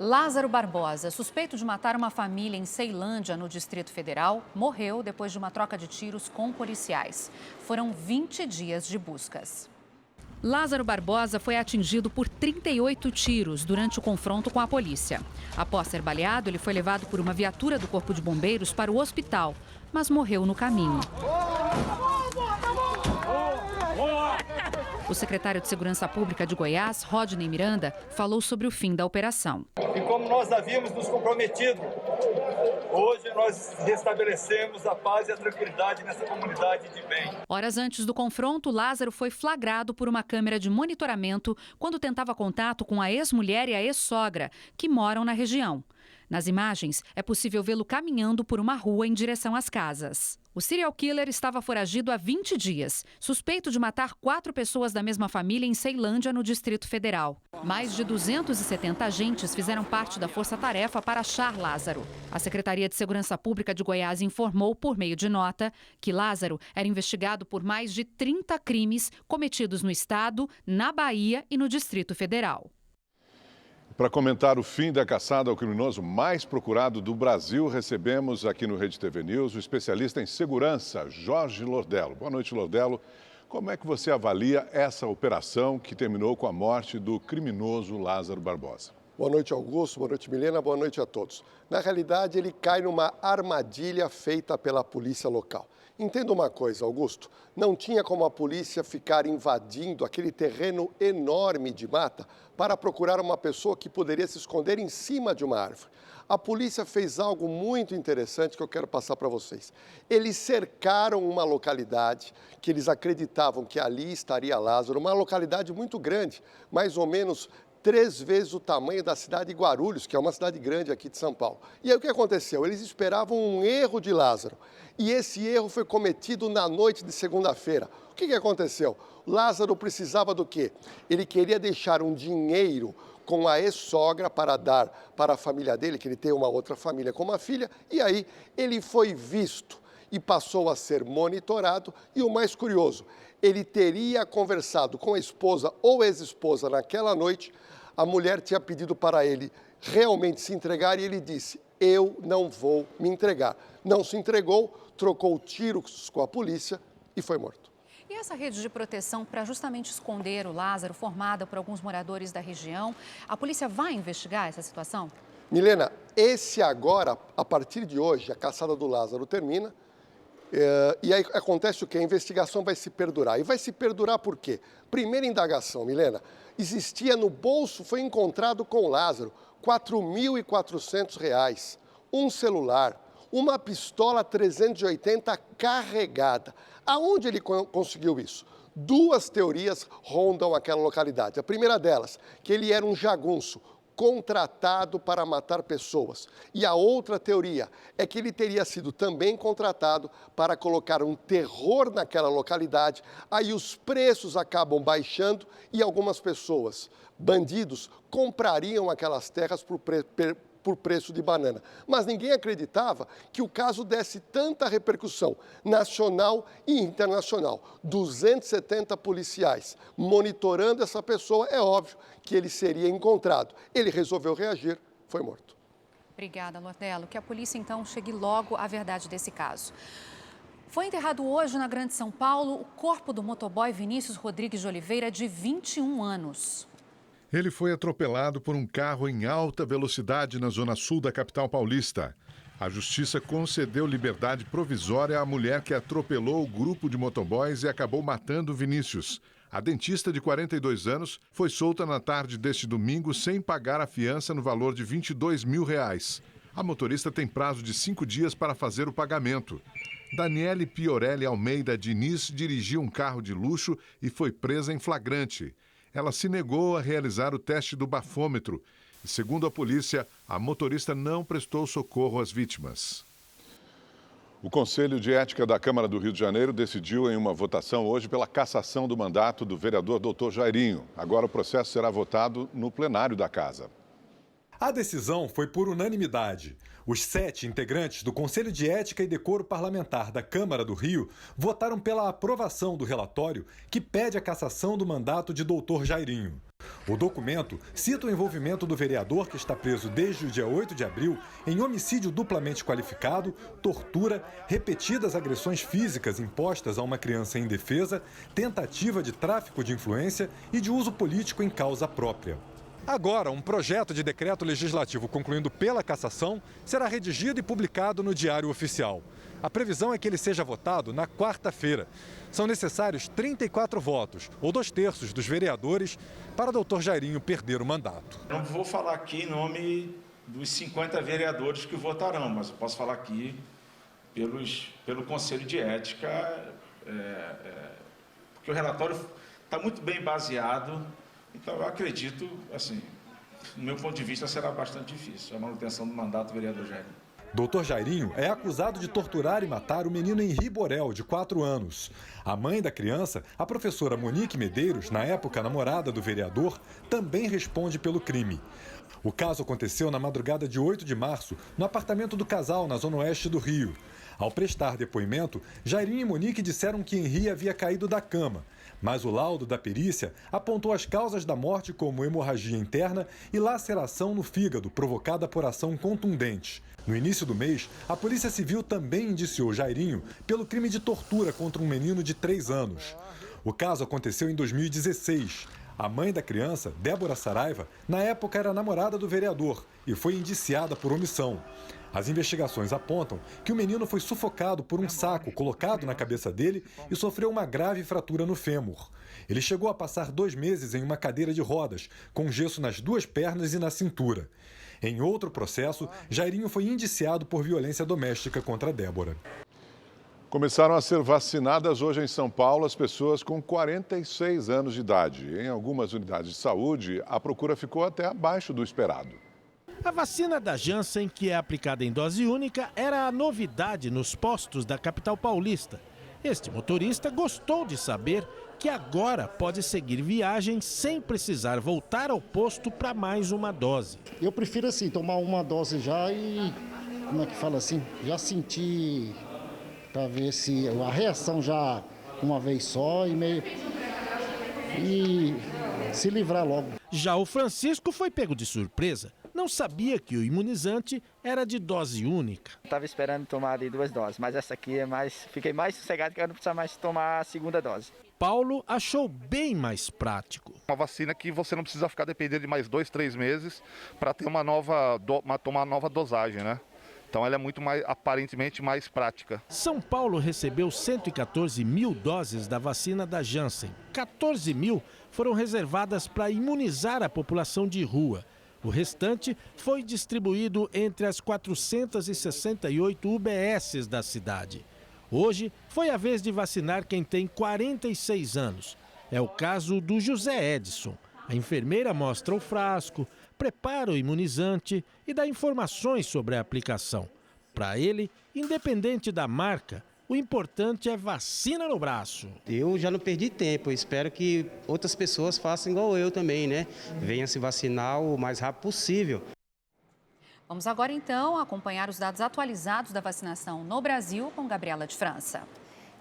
Lázaro Barbosa, suspeito de matar uma família em Ceilândia, no Distrito Federal, morreu depois de uma troca de tiros com policiais. Foram 20 dias de buscas. Lázaro Barbosa foi atingido por 38 tiros durante o confronto com a polícia. Após ser baleado, ele foi levado por uma viatura do Corpo de Bombeiros para o hospital, mas morreu no caminho. O secretário de Segurança Pública de Goiás, Rodney Miranda, falou sobre o fim da operação. E como nós havíamos nos comprometido, hoje nós restabelecemos a paz e a tranquilidade nessa comunidade de bem. Horas antes do confronto, Lázaro foi flagrado por uma câmera de monitoramento quando tentava contato com a ex-mulher e a ex-sogra, que moram na região. Nas imagens, é possível vê-lo caminhando por uma rua em direção às casas. O serial killer estava foragido há 20 dias, suspeito de matar 4 pessoas da mesma família em Ceilândia, no Distrito Federal. Mais de 270 agentes fizeram parte da força-tarefa para achar Lázaro. A Secretaria de Segurança Pública de Goiás informou, por meio de nota, que Lázaro era investigado por mais de 30 crimes cometidos no estado, na Bahia e no Distrito Federal. Para comentar o fim da caçada ao criminoso mais procurado do Brasil, recebemos aqui no Rede TV News o especialista em segurança, Jorge Lordello. Boa noite, Lordello. Como é que você avalia essa operação que terminou com a morte do criminoso Lázaro Barbosa? Boa noite, Augusto. Boa noite, Milena. Boa noite a todos. Na realidade, ele cai numa armadilha feita pela polícia local. Entenda uma coisa, Augusto, não tinha como a polícia ficar invadindo aquele terreno enorme de mata para procurar uma pessoa que poderia se esconder em cima de uma árvore. A polícia fez algo muito interessante que eu quero passar para vocês. Eles cercaram uma localidade que eles acreditavam que ali estaria Lázaro, uma localidade muito grande, mais ou menos 3 vezes o tamanho da cidade de Guarulhos, que é uma cidade grande aqui de São Paulo. E aí o que aconteceu? Eles esperavam um erro de Lázaro. E esse erro foi cometido na noite de segunda-feira. O que aconteceu? Lázaro precisava do quê? Ele queria deixar um dinheiro com a ex-sogra para dar para a família dele, que ele tem uma outra família com uma filha, e aí ele foi visto e passou a ser monitorado. E o mais curioso, ele teria conversado com a esposa ou ex-esposa naquela noite. A mulher tinha pedido para ele realmente se entregar e ele disse: eu não vou me entregar. Não se entregou, trocou tiros com a polícia e foi morto. E essa rede de proteção para justamente esconder o Lázaro, formada por alguns moradores da região, a polícia vai investigar essa situação? Milena, esse agora, a partir de hoje, a caçada do Lázaro termina. E aí acontece o quê? A investigação vai se perdurar. E vai se perdurar por quê? Primeira indagação, Milena, existia no bolso, foi encontrado com o Lázaro, R$ 4.400, um celular, uma pistola 380 carregada. Aonde ele conseguiu isso? 2 teorias rondam aquela localidade. A primeira delas, que ele era um jagunço, contratado para matar pessoas. E a outra teoria é que ele teria sido também contratado para colocar um terror naquela localidade. Aí os preços acabam baixando e algumas pessoas, bandidos, comprariam aquelas terras por preço de banana. Mas ninguém acreditava que o caso desse tanta repercussão nacional e internacional. 270 policiais monitorando essa pessoa, é óbvio que ele seria encontrado. Ele resolveu reagir, foi morto. Obrigada, Lordello. Que a polícia, então, chegue logo à verdade desse caso. Foi enterrado hoje na Grande São Paulo o corpo do motoboy Vinícius Rodrigues de Oliveira, de 21 anos. Ele foi atropelado por um carro em alta velocidade na zona sul da capital paulista. A justiça concedeu liberdade provisória à mulher que atropelou o grupo de motoboys e acabou matando Vinícius. A dentista de 42 anos foi solta na tarde deste domingo sem pagar a fiança no valor de R$ 22 mil. A motorista tem prazo de 5 dias para fazer o pagamento. Daniele Piorelli Almeida Diniz dirigiu um carro de luxo e foi presa em flagrante. Ela se negou a realizar o teste do bafômetro e, segundo a polícia, a motorista não prestou socorro às vítimas. O Conselho de Ética da Câmara do Rio de Janeiro decidiu em uma votação hoje pela cassação do mandato do vereador Dr. Jairinho. Agora o processo será votado no plenário da Casa. A decisão foi por unanimidade. Os 7 integrantes do Conselho de Ética e Decoro Parlamentar da Câmara do Rio votaram pela aprovação do relatório que pede a cassação do mandato de Dr. Jairinho. O documento cita o envolvimento do vereador, que está preso desde o dia 8 de abril, em homicídio duplamente qualificado, tortura, repetidas agressões físicas impostas a uma criança indefesa, tentativa de tráfico de influência e de uso político em causa própria. Agora, um projeto de decreto legislativo concluindo pela cassação será redigido e publicado no Diário Oficial. A previsão é que ele seja votado na quarta-feira. São necessários 34 votos, ou 2/3 dos vereadores, para o Dr. Jairinho perder o mandato. Não vou falar aqui em nome dos 50 vereadores que votarão, mas eu posso falar aqui pelo Conselho de Ética, porque o relatório está muito bem baseado. Então, eu acredito, assim, do meu ponto de vista, será bastante difícil a manutenção do mandato do vereador Jairinho. Dr. Jairinho é acusado de torturar e matar o menino Henri Borel, de 4 anos. A mãe da criança, a professora Monique Medeiros, na época namorada do vereador, também responde pelo crime. O caso aconteceu na madrugada de 8 de março, no apartamento do casal, na zona oeste do Rio. Ao prestar depoimento, Jairinho e Monique disseram que Henri havia caído da cama. Mas o laudo da perícia apontou as causas da morte como hemorragia interna e laceração no fígado, provocada por ação contundente. No início do mês, a Polícia Civil também indiciou Jairinho pelo crime de tortura contra um menino de 3 anos. O caso aconteceu em 2016. A mãe da criança, Débora Saraiva, na época era namorada do vereador e foi indiciada por omissão. As investigações apontam que o menino foi sufocado por um saco colocado na cabeça dele e sofreu uma grave fratura no fêmur. Ele chegou a passar 2 meses em uma cadeira de rodas, com gesso nas 2 pernas e na cintura. Em outro processo, Jairinho foi indiciado por violência doméstica contra Débora. Começaram a ser vacinadas hoje em São Paulo as pessoas com 46 anos de idade. Em algumas unidades de saúde, a procura ficou até abaixo do esperado. A vacina da Janssen, que é aplicada em dose única, era a novidade nos postos da capital paulista. Este motorista gostou de saber que agora pode seguir viagem sem precisar voltar ao posto para mais uma dose. Eu prefiro assim, tomar uma dose já e, como é que fala assim, já sentir, para ver se a reação já uma vez só e se livrar logo. Já o Francisco foi pego de surpresa. Não sabia que o imunizante era de dose única. Estava esperando tomar de 2 doses, mas essa aqui fiquei mais sossegado que eu não preciso mais tomar a segunda dose. Paulo achou bem mais prático. Uma vacina que você não precisa ficar dependendo de mais 2, 3 meses para ter tomar uma nova dosagem, né? Então ela é muito mais, aparentemente, mais prática. São Paulo recebeu 114 mil doses da vacina da Janssen. 14 mil foram reservadas para imunizar a população de rua. O restante foi distribuído entre as 468 UBSs da cidade. Hoje foi a vez de vacinar quem tem 46 anos. É o caso do José Edson. A enfermeira mostra o frasco, prepara o imunizante e dá informações sobre a aplicação. Para ele, independente da marca, o importante é vacina no braço. Eu já não perdi tempo, espero que outras pessoas façam igual eu também, né? Venham se vacinar o mais rápido possível. Vamos agora, então, acompanhar os dados atualizados da vacinação no Brasil com Gabriela de França.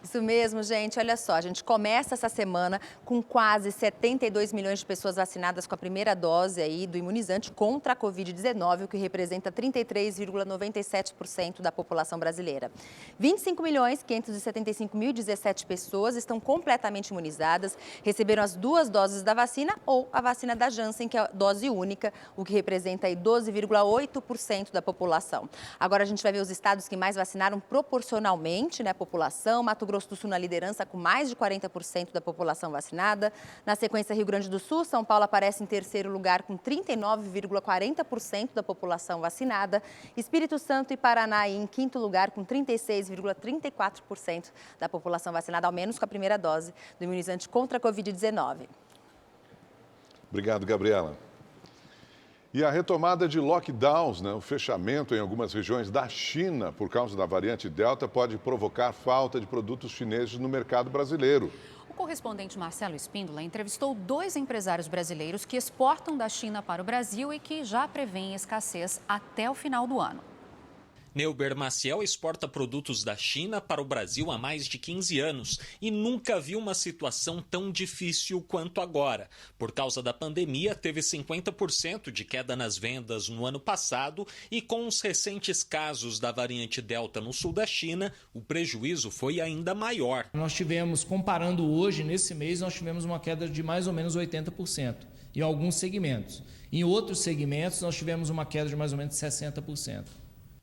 Isso mesmo, gente. Olha só, a gente começa essa semana com quase 72 milhões de pessoas vacinadas com a primeira dose aí do imunizante contra a Covid-19, o que representa 33,97% da população brasileira. 25.575.017 pessoas estão completamente imunizadas, receberam as 2 doses da vacina ou a vacina da Janssen, que é a dose única, o que representa aí 12,8% da população. Agora a gente vai ver os estados que mais vacinaram proporcionalmente, né, a população. Mato Grosso do Sul na liderança com mais de 40% da população vacinada. Na sequência, Rio Grande do Sul, São Paulo aparece em terceiro lugar com 39,40% da população vacinada. Espírito Santo e Paraná em quinto lugar com 36,34% da população vacinada, ao menos com a primeira dose do imunizante contra a Covid-19. Obrigado, Gabriela. E a retomada de lockdowns, o fechamento em algumas regiões da China por causa da variante Delta pode provocar falta de produtos chineses no mercado brasileiro. O correspondente Marcelo Espíndola entrevistou 2 empresários brasileiros que exportam da China para o Brasil e que já prevêem escassez até o final do ano. Neuber Maciel exporta produtos da China para o Brasil há mais de 15 anos e nunca viu uma situação tão difícil quanto agora. Por causa da pandemia, teve 50% de queda nas vendas no ano passado e com os recentes casos da variante Delta no sul da China, o prejuízo foi ainda maior. Nós tivemos, comparando hoje, nesse mês, nós tivemos uma queda de mais ou menos 80% em alguns segmentos. Em outros segmentos, nós tivemos uma queda de mais ou menos 60%.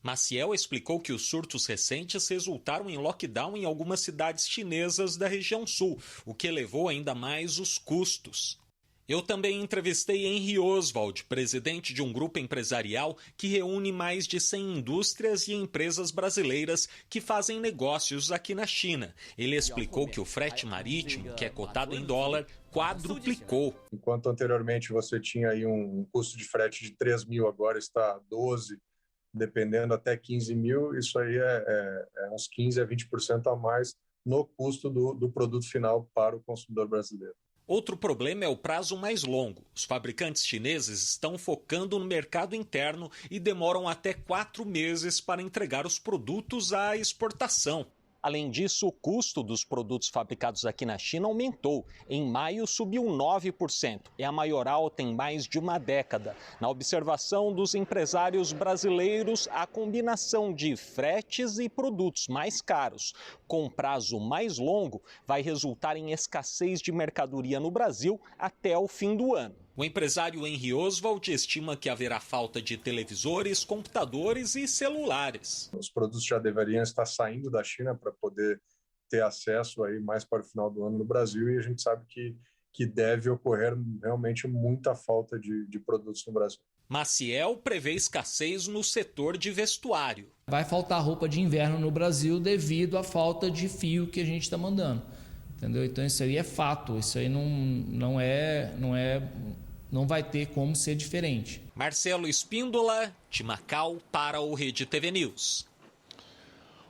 Maciel explicou que os surtos recentes resultaram em lockdown em algumas cidades chinesas da região sul, o que elevou ainda mais os custos. Eu também entrevistei Henry Oswald, presidente de um grupo empresarial que reúne mais de 100 indústrias e empresas brasileiras que fazem negócios aqui na China. Ele explicou que o frete marítimo, que é cotado em dólar, quadruplicou. Enquanto anteriormente você tinha aí um custo de frete de 3 mil, agora está 12, dependendo até 15 mil, isso aí é uns 15 a 20% a mais no custo do produto final para o consumidor brasileiro. Outro problema é o prazo mais longo. Os fabricantes chineses estão focando no mercado interno e demoram até 4 meses para entregar os produtos à exportação. Além disso, o custo dos produtos fabricados aqui na China aumentou. Em maio, subiu 9%. É a maior alta em mais de uma década. Na observação dos empresários brasileiros, a combinação de fretes e produtos mais caros com prazo mais longo vai resultar em escassez de mercadoria no Brasil até o fim do ano. O empresário Henry Oswald estima que haverá falta de televisores, computadores e celulares. Os produtos já deveriam estar saindo da China para poder ter acesso aí mais para o final do ano no Brasil, e a gente sabe que deve ocorrer realmente muita falta de produtos no Brasil. Maciel prevê escassez no setor de vestuário. Vai faltar roupa de inverno no Brasil devido à falta de fio que a gente está mandando. Entendeu? Então isso aí é fato, isso aí não vai ter como ser diferente. Marcelo Espíndola, de Macau, para o Rede TV News.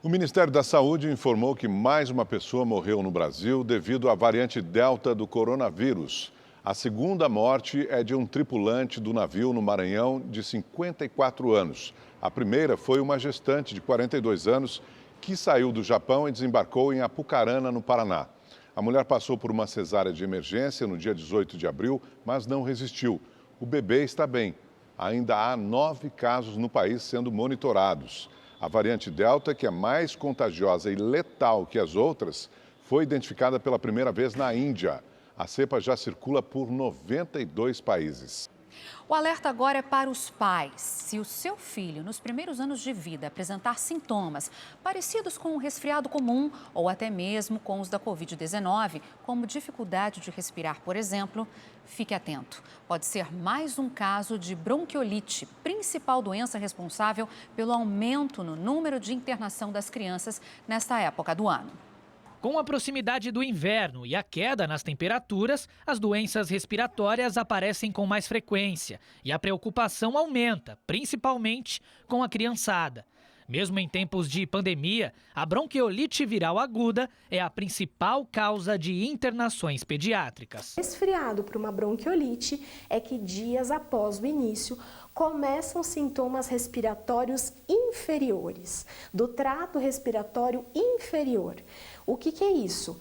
O Ministério da Saúde informou que mais uma pessoa morreu no Brasil devido à variante Delta do coronavírus. A segunda morte é de um tripulante do navio no Maranhão de 54 anos. A primeira foi uma gestante de 42 anos que saiu do Japão e desembarcou em Apucarana, no Paraná. A mulher passou por uma cesárea de emergência no dia 18 de abril, mas não resistiu. O bebê está bem. Ainda há 9 casos no país sendo monitorados. A variante Delta, que é mais contagiosa e letal que as outras, foi identificada pela primeira vez na Índia. A cepa já circula por 92 países. O alerta agora é para os pais. Se o seu filho, nos primeiros anos de vida, apresentar sintomas parecidos com um resfriado comum ou até mesmo com os da Covid-19, como dificuldade de respirar, por exemplo, fique atento. Pode ser mais um caso de bronquiolite, principal doença responsável pelo aumento no número de internação das crianças nesta época do ano. Com a proximidade do inverno e a queda nas temperaturas, as doenças respiratórias aparecem com mais frequência e a preocupação aumenta, principalmente com a criançada. Mesmo em tempos de pandemia, a bronquiolite viral aguda é a principal causa de internações pediátricas. Resfriado por uma bronquiolite é que dias após o início começam sintomas respiratórios inferiores, do trato respiratório inferior. O que é isso?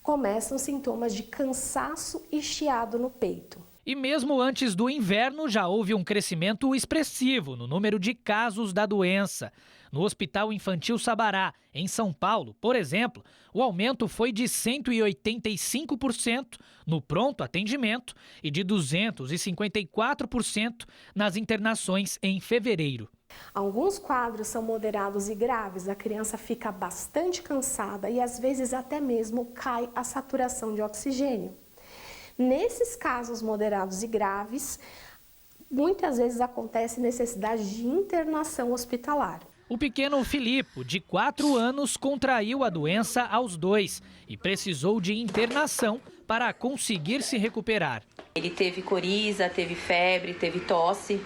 Começam sintomas de cansaço e chiado no peito. E mesmo antes do inverno, já houve um crescimento expressivo no número de casos da doença. No Hospital Infantil Sabará, em São Paulo, por exemplo, o aumento foi de 185% no pronto atendimento e de 254% nas internações em fevereiro. Alguns quadros são moderados e graves, a criança fica bastante cansada e às vezes até mesmo cai a saturação de oxigênio. Nesses casos moderados e graves, muitas vezes acontece necessidade de internação hospitalar. O pequeno Filipe, de 4 anos, contraiu a doença aos 2 e precisou de internação para conseguir se recuperar. Ele teve coriza, teve febre, teve tosse.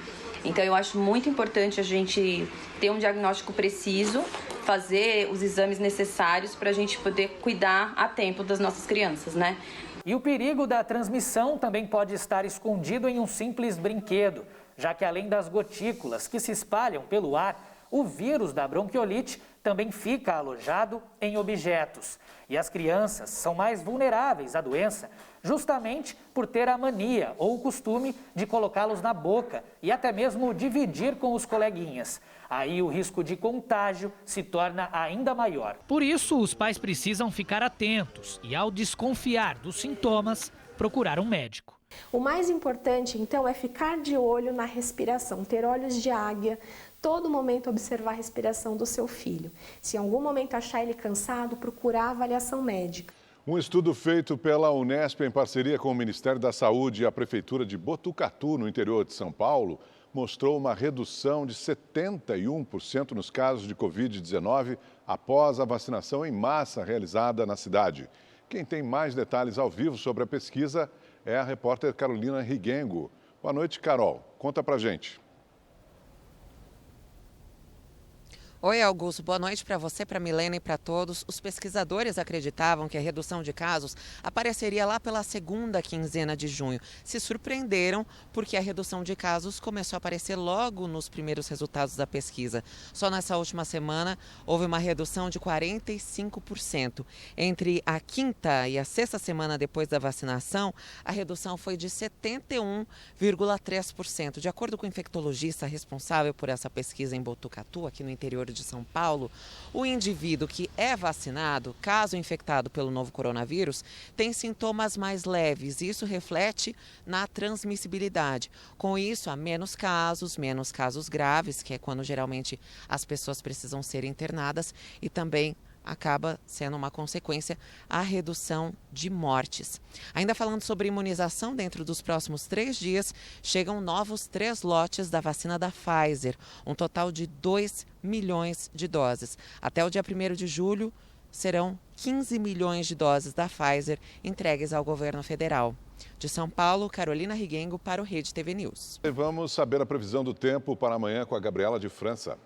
Então eu acho muito importante a gente ter um diagnóstico preciso, fazer os exames necessários para a gente poder cuidar a tempo das nossas crianças, né? E o perigo da transmissão também pode estar escondido em um simples brinquedo, já que além das gotículas que se espalham pelo ar, o vírus da bronquiolite também fica alojado em objetos. E as crianças são mais vulneráveis à doença justamente por ter a mania ou o costume de colocá-los na boca e até mesmo dividir com os coleguinhas. Aí o risco de contágio se torna ainda maior. Por isso, os pais precisam ficar atentos e, ao desconfiar dos sintomas, procurar um médico. O mais importante, então, é ficar de olho na respiração, ter olhos de águia, todo momento observar a respiração do seu filho. Se em algum momento achar ele cansado, procurar avaliação médica. Um estudo feito pela Unesp em parceria com o Ministério da Saúde e a Prefeitura de Botucatu, no interior de São Paulo, mostrou uma redução de 71% nos casos de Covid-19 após a vacinação em massa realizada na cidade. Quem tem mais detalhes ao vivo sobre a pesquisa é a repórter Carolina Rigengo. Boa noite, Carol. Conta pra gente. Oi, Augusto. Boa noite para você, para Milena e para todos. Os pesquisadores acreditavam que a redução de casos apareceria lá pela segunda quinzena de junho. Se surpreenderam porque a redução de casos começou a aparecer logo nos primeiros resultados da pesquisa. Só nessa última semana houve uma redução de 45%. Entre a quinta e a sexta semana depois da vacinação, a redução foi de 71,3%. De acordo com o infectologista responsável por essa pesquisa em Botucatu, aqui no interior de São Paulo, o indivíduo que é vacinado, caso infectado pelo novo coronavírus, tem sintomas mais leves. Isso reflete na transmissibilidade. Com isso, há menos casos graves, que é quando geralmente as pessoas precisam ser internadas, e também acaba sendo uma consequência a redução de mortes. Ainda falando sobre imunização, dentro dos próximos 3 dias, chegam novos 3 lotes da vacina da Pfizer, um total de 2 milhões de doses. Até o dia 1º de julho, serão 15 milhões de doses da Pfizer entregues ao governo federal. De São Paulo, Carolina Rigengo para o Rede TV News. Vamos saber a previsão do tempo para amanhã com a Gabriela de França.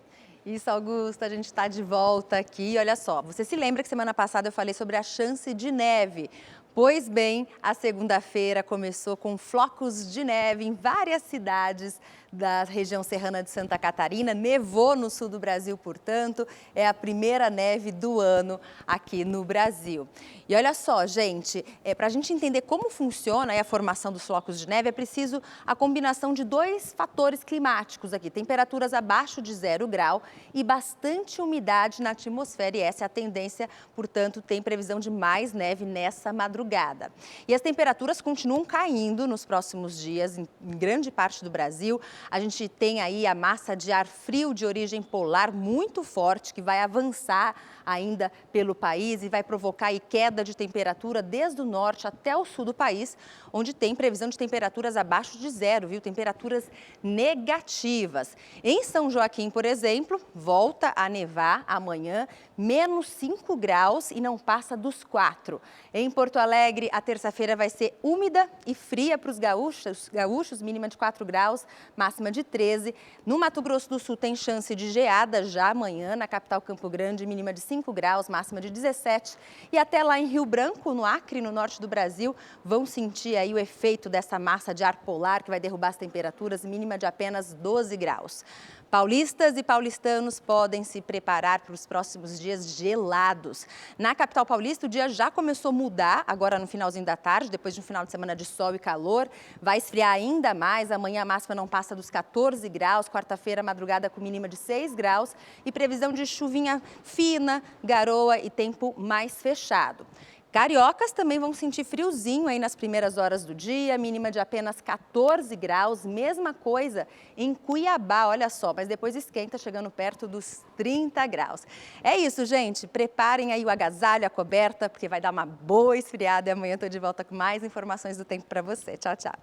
Isso, Augusto, a gente está de volta aqui. Olha só, você se lembra que semana passada eu falei sobre a chance de neve? Pois bem, a segunda-feira começou com flocos de neve em várias cidades da região serrana de Santa Catarina. Nevou no sul do Brasil, portanto, é a primeira neve do ano aqui no Brasil. E olha só, gente, para a gente entender como funciona a formação dos flocos de neve, é preciso a combinação de 2 fatores climáticos aqui, temperaturas abaixo de 0 grau e bastante umidade na atmosfera, e essa é a tendência, portanto, tem previsão de mais neve nessa madrugada. E as temperaturas continuam caindo nos próximos dias em grande parte do Brasil. A gente tem aí a massa de ar frio de origem polar muito forte, que vai avançar ainda pelo país e vai provocar aí queda de temperatura desde o norte até o sul do país, onde tem previsão de temperaturas abaixo de 0, viu? Temperaturas negativas. Em São Joaquim, por exemplo, volta a nevar amanhã, menos 5 graus e não passa dos 4. Em Porto Alegre, a terça-feira vai ser úmida e fria para os gaúchos, mínima de 4 graus, máxima de 13. No Mato Grosso do Sul tem chance de geada já amanhã, na capital Campo Grande, mínima de 5 graus, máxima de 17. E até lá em Rio Branco, no Acre, no norte do Brasil, vão sentir aí o efeito dessa massa de ar polar que vai derrubar as temperaturas, mínima de apenas 12 graus. Paulistas e paulistanos podem se preparar para os próximos dias gelados. Na capital paulista, o dia já começou a mudar, agora no finalzinho da tarde, depois de um final de semana de sol e calor. Vai esfriar ainda mais, amanhã a máxima não passa dos 14 graus, quarta-feira madrugada com mínima de 6 graus e previsão de chuvinha fina, garoa e tempo mais fechado. Cariocas também vão sentir friozinho aí nas primeiras horas do dia, mínima de apenas 14 graus, mesma coisa em Cuiabá, olha só, mas depois esquenta, chegando perto dos 30 graus. É isso, gente, preparem aí o agasalho, a coberta, porque vai dar uma boa esfriada e amanhã eu estou de volta com mais informações do tempo para você. Tchau, tchau.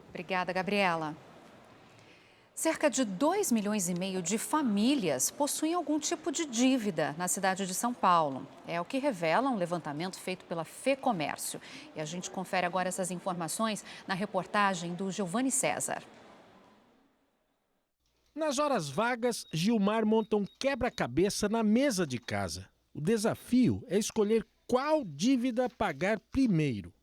Obrigada, Gabriela. Cerca de 2,5 milhões de famílias possuem algum tipo de dívida na cidade de São Paulo. É o que revela um levantamento feito pela FEComércio. E a gente confere agora essas informações na reportagem do Giovanni César. Nas horas vagas, Gilmar monta um quebra-cabeça na mesa de casa. O desafio é escolher qual dívida pagar primeiro.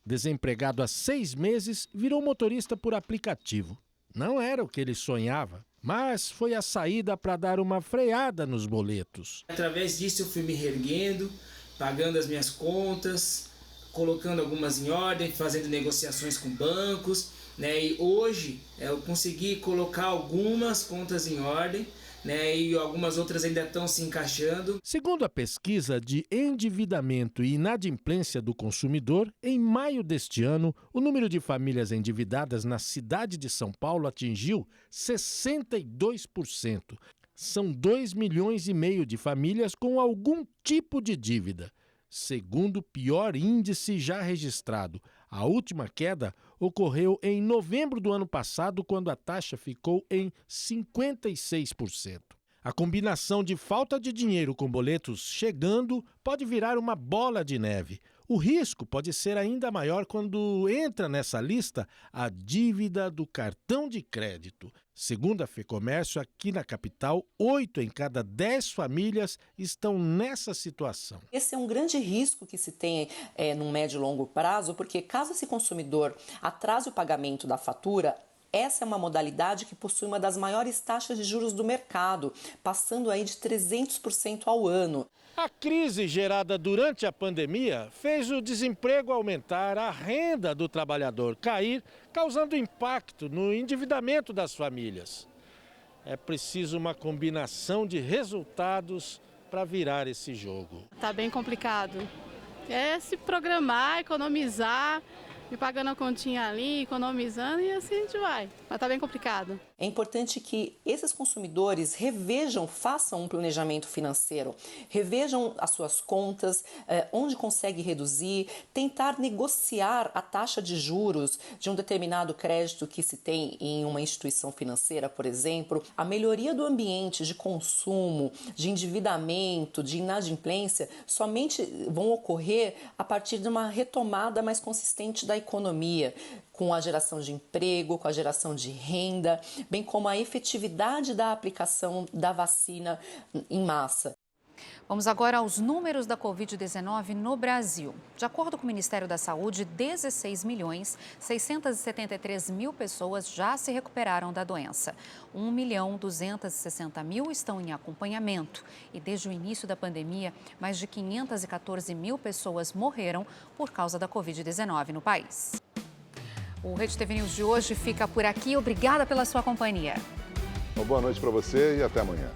Desempregado há 6 meses, virou motorista por aplicativo. Não era o que ele sonhava, mas foi a saída para dar uma freada nos boletos. Através disso eu fui me reerguendo, pagando as minhas contas, colocando algumas em ordem, fazendo negociações com bancos, né? E hoje eu consegui colocar algumas contas em ordem, né? E algumas outras ainda estão se encaixando. Segundo a pesquisa de endividamento e inadimplência do consumidor, em maio deste ano, o número de famílias endividadas na cidade de São Paulo atingiu 62%. São 2,5 milhões de famílias com algum tipo de dívida, segundo o pior índice já registrado. A última queda ocorreu em novembro do ano passado, quando a taxa ficou em 56%. A combinação de falta de dinheiro com boletos chegando pode virar uma bola de neve. O risco pode ser ainda maior quando entra nessa lista a dívida do cartão de crédito. Segundo a FEComércio, aqui na capital, 8 em cada 10 famílias estão nessa situação. Esse é um grande risco que se tem no médio e longo prazo, porque caso esse consumidor atrase o pagamento da fatura, essa é uma modalidade que possui uma das maiores taxas de juros do mercado, passando aí de 300% ao ano. A crise gerada durante a pandemia fez o desemprego aumentar, a renda do trabalhador cair, causando impacto no endividamento das famílias. É preciso uma combinação de resultados para virar esse jogo. Está bem complicado. É se programar, economizar, e pagando a continha ali, economizando e assim a gente vai. Mas tá bem complicado. É importante que esses consumidores revejam, façam um planejamento financeiro, revejam as suas contas, onde consegue reduzir, tentar negociar a taxa de juros de um determinado crédito que se tem em uma instituição financeira, por exemplo. A melhoria do ambiente de consumo, de endividamento, de inadimplência, somente vão ocorrer a partir de uma retomada mais consistente da economia, com a geração de emprego, com a geração de renda, bem como a efetividade da aplicação da vacina em massa. Vamos agora aos números da Covid-19 no Brasil. De acordo com o Ministério da Saúde, 16.673.000 pessoas já se recuperaram da doença. 1.260.000 estão em acompanhamento. E desde o início da pandemia, mais de 514.000 pessoas morreram por causa da Covid-19 no país. O Rede TV News de hoje fica por aqui. Obrigada pela sua companhia. Uma boa noite para você e até amanhã.